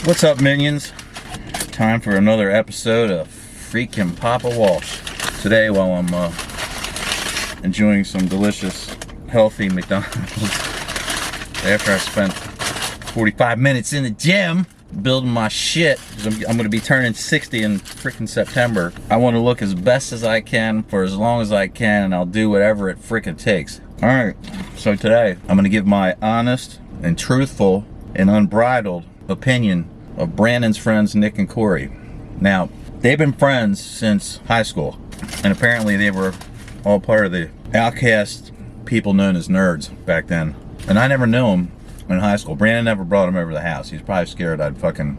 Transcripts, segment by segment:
What's up, minions? Time for another episode of freaking Papa Walsh. Today, while I'm enjoying some delicious, healthy McDonald's, after I spent 45 minutes in the gym building my shit, because I'm going to be turning 60 in freaking September. I want to look as best as I can for as long as I can, and I'll do whatever it freaking takes. Alright, so today I'm going to give my honest and truthful and unbridled opinion of Brandon's friends Nick and Corey. Now, they've been friends since high school, and apparently they were all part of the outcast people known as nerds back then. And I never knew them in high school. Brandon never brought him over to the house. He's probably scared I'd fucking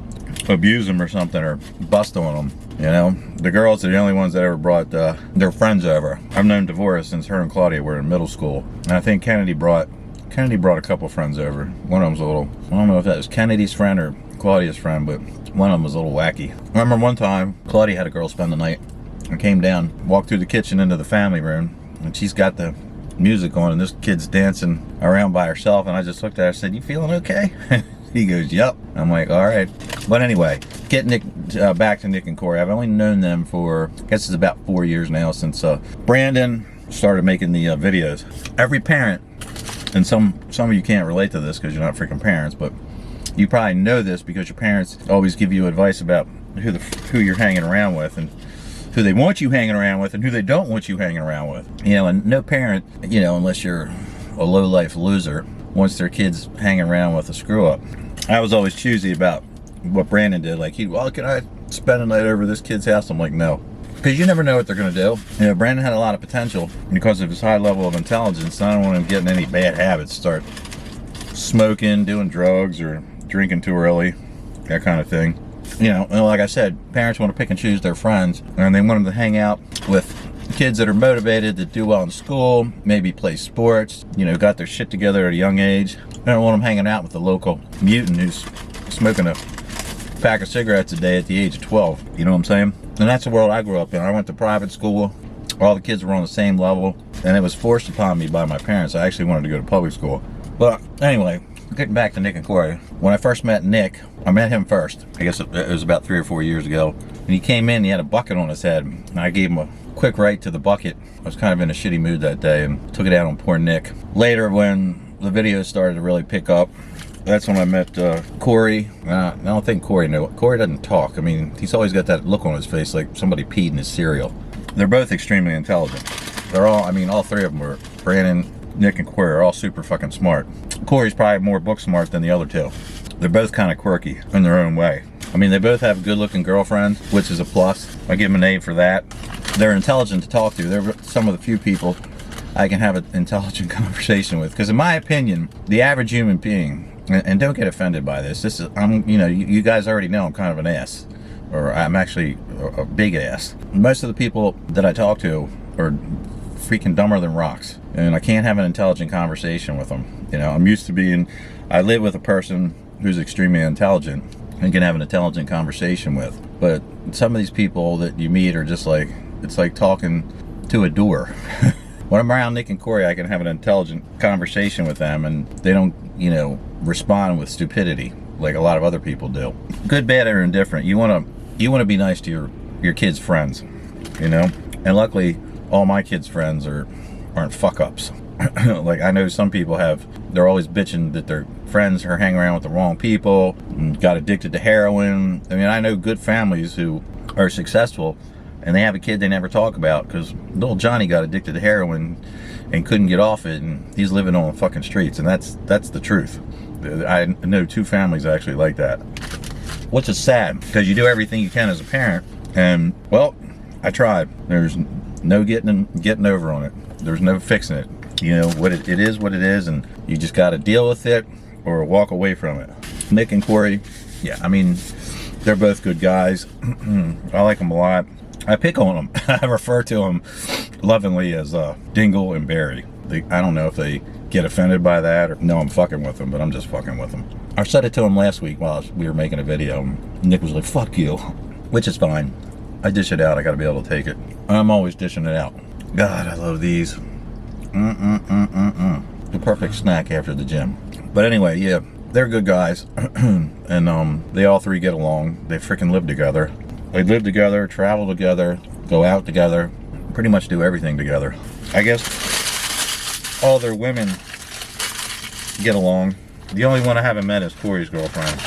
abuse him or something, or bust on him. You know, the girls are the only ones that ever brought their friends over. I've known Devorah since her and Claudia were in middle school, and I think Kennedy brought a couple friends over. One of them was a little, I don't know if that was Kennedy's friend or Claudia's friend, but one of them was a little wacky. I remember one time Claudia had a girl spend the night and came down, walked through the kitchen into the family room, and she's got the music on, and this kid's dancing around by herself, and I just looked at her and said, "You feeling okay?" He goes, "Yep." I'm like, all right. But anyway, get Nick back to Nick and Corey. I've only known them for, I guess it's about 4 years now, since Brandon started making the videos. Every parent, and some of you can't relate to this because you're not freaking parents, but you probably know this because your parents always give you advice about who you're hanging around with, and who they want you hanging around with, and who they don't want you hanging around with. You know, and no parent, you know, unless you're a low-life loser, wants their kids hanging around with a screw-up. I was always choosy about what Brandon did. Like, well, can I spend a night over this kid's house? I'm like, no. Because you never know what they're going to do. You know, Brandon had a lot of potential because of his high level of intelligence. I don't want him getting any bad habits, start smoking, doing drugs, or drinking too early, that kind of thing. You know, like I said, parents want to pick and choose their friends, and they want them to hang out with kids that are motivated, that do well in school, maybe play sports, you know, got their shit together at a young age. They don't want them hanging out with the local mutant who's smoking a pack of cigarettes a day at the age of 12. You know what I'm saying? And that's the world I grew up in. I went to private school. All the kids were on the same level, and it was forced upon me by my parents. I actually wanted to go to public school. But anyway, getting back to Nick and Corey. When I first met Nick, I met him first. I guess it was about 3 or 4 years ago. And he came in, he had a bucket on his head. And I gave him a quick right to the bucket. I was kind of in a shitty mood that day and took it out on poor Nick. Later, when the videos started to really pick up, that's when I met Corey. I don't think Corey knew. Corey doesn't talk. I mean, he's always got that look on his face like somebody peed in his cereal. They're both extremely intelligent. They're all, I mean, all three of them are, Brandon, Nick, and Corey are all super fucking smart. Corey's probably more book smart than the other two. They're both kind of quirky in their own way. I mean, they both have good looking girlfriends, which is a plus. I give them an A for that. They're intelligent to talk to. They're some of the few people I can have an intelligent conversation with. Because in my opinion, the average human being, and don't get offended by this, you know, you guys already know I'm kind of an ass. Or I'm actually a big ass. Most of the people that I talk to are freaking dumber than rocks, and I can't have an intelligent conversation with them. You know, I'm used to being, I live with a person who's extremely intelligent and can have an intelligent conversation with. But some of these people that you meet are just like, it's like talking to a door. When I'm around Nick and Corey, I can have an intelligent conversation with them, and they don't, you know, respond with stupidity like a lot of other people do. Good, bad, or indifferent, you want to be nice to your kids' friends, you know. And luckily, all my kids' friends aren't fuck-ups. Like, I know some people they're always bitching that their friends are hanging around with the wrong people, and got addicted to heroin. I mean, I know good families who are successful, and they have a kid they never talk about because little Johnny got addicted to heroin and couldn't get off it, and he's living on the fucking streets, and that's the truth. I know 2 families actually like that. Which is sad, because you do everything you can as a parent, and, well, I tried. There's no getting over on it. There's no fixing it. You know, it is what it is, and you just got to deal with it or walk away from it. Nick and Corey, yeah, I mean, they're both good guys. I like them a lot. I pick on them. I refer to them lovingly as Dingle and Barry. I don't know if they get offended by that or no, I'm fucking with them, but I'm just fucking with them. I said it to him last week while we were making a video. Nick was like, "Fuck you," which is fine. I dish it out. I got to be able to take it. I'm always dishing it out. God, I love these. The perfect snack after the gym. But anyway, yeah, they're good guys. And they all three get along. They freaking live together. They live together, travel together, go out together, pretty much do everything together. I guess all their women get along. The only one I haven't met is Corey's girlfriend.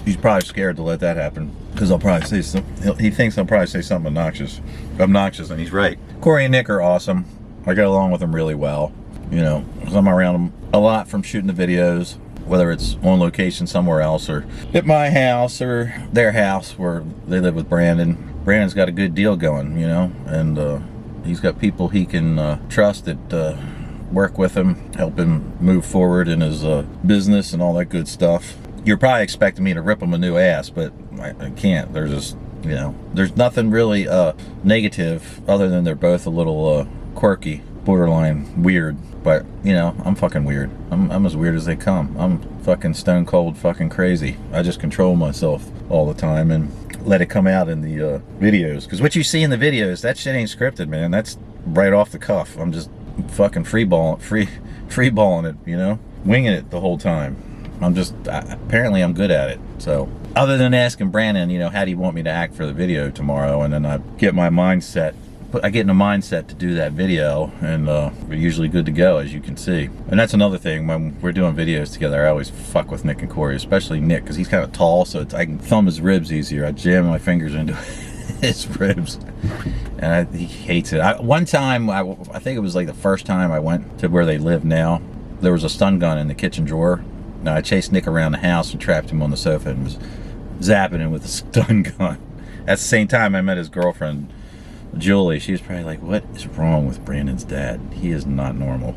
He's probably scared to let that happen because I'll probably say something. He thinks I'll probably say something obnoxious, and he's right. Corey and Nick are awesome. I get along with them really well, you know, because I'm around them a lot from shooting the videos, whether it's on location somewhere else or at my house or their house where they live with Brandon. Brandon's got a good deal going, you know, and he's got people he can trust that work with him, help him move forward in his business and all that good stuff. You're probably expecting me to rip him a new ass, but I can't. There's just, you know, there's nothing really negative other than they're both a little quirky, borderline weird. But, you know, I'm fucking weird. I'm as weird as they come. I'm fucking stone cold fucking crazy. I just control myself all the time and let it come out in the videos. Because what you see in the videos, that shit ain't scripted, man. That's right off the cuff. I'm just fucking free balling it, you know, winging it the whole time. Apparently I'm good at it. So other than asking Brandon, you know, how do you want me to act for the video tomorrow, and then I get my mindset, I get in a mindset to do that video, and we're usually good to go, as you can see. And that's another thing, when we're doing videos together, I always fuck with Nick and Corey, especially Nick, because he's kind of tall, so I can thumb his ribs easier. I jam my fingers into his ribs, and he hates it. One time, I think it was like the first time I went to where they live now, there was a stun gun in the kitchen drawer. Now, I chased Nick around the house and trapped him on the sofa and was zapping him with a stun gun. At the same time, I met his girlfriend, Julie. She was probably like, what is wrong with Brandon's dad? He is not normal.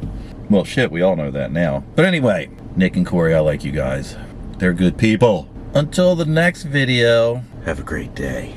Well, shit, we all know that now. But anyway, Nick and Corey, I like you guys. They're good people. Until the next video, have a great day.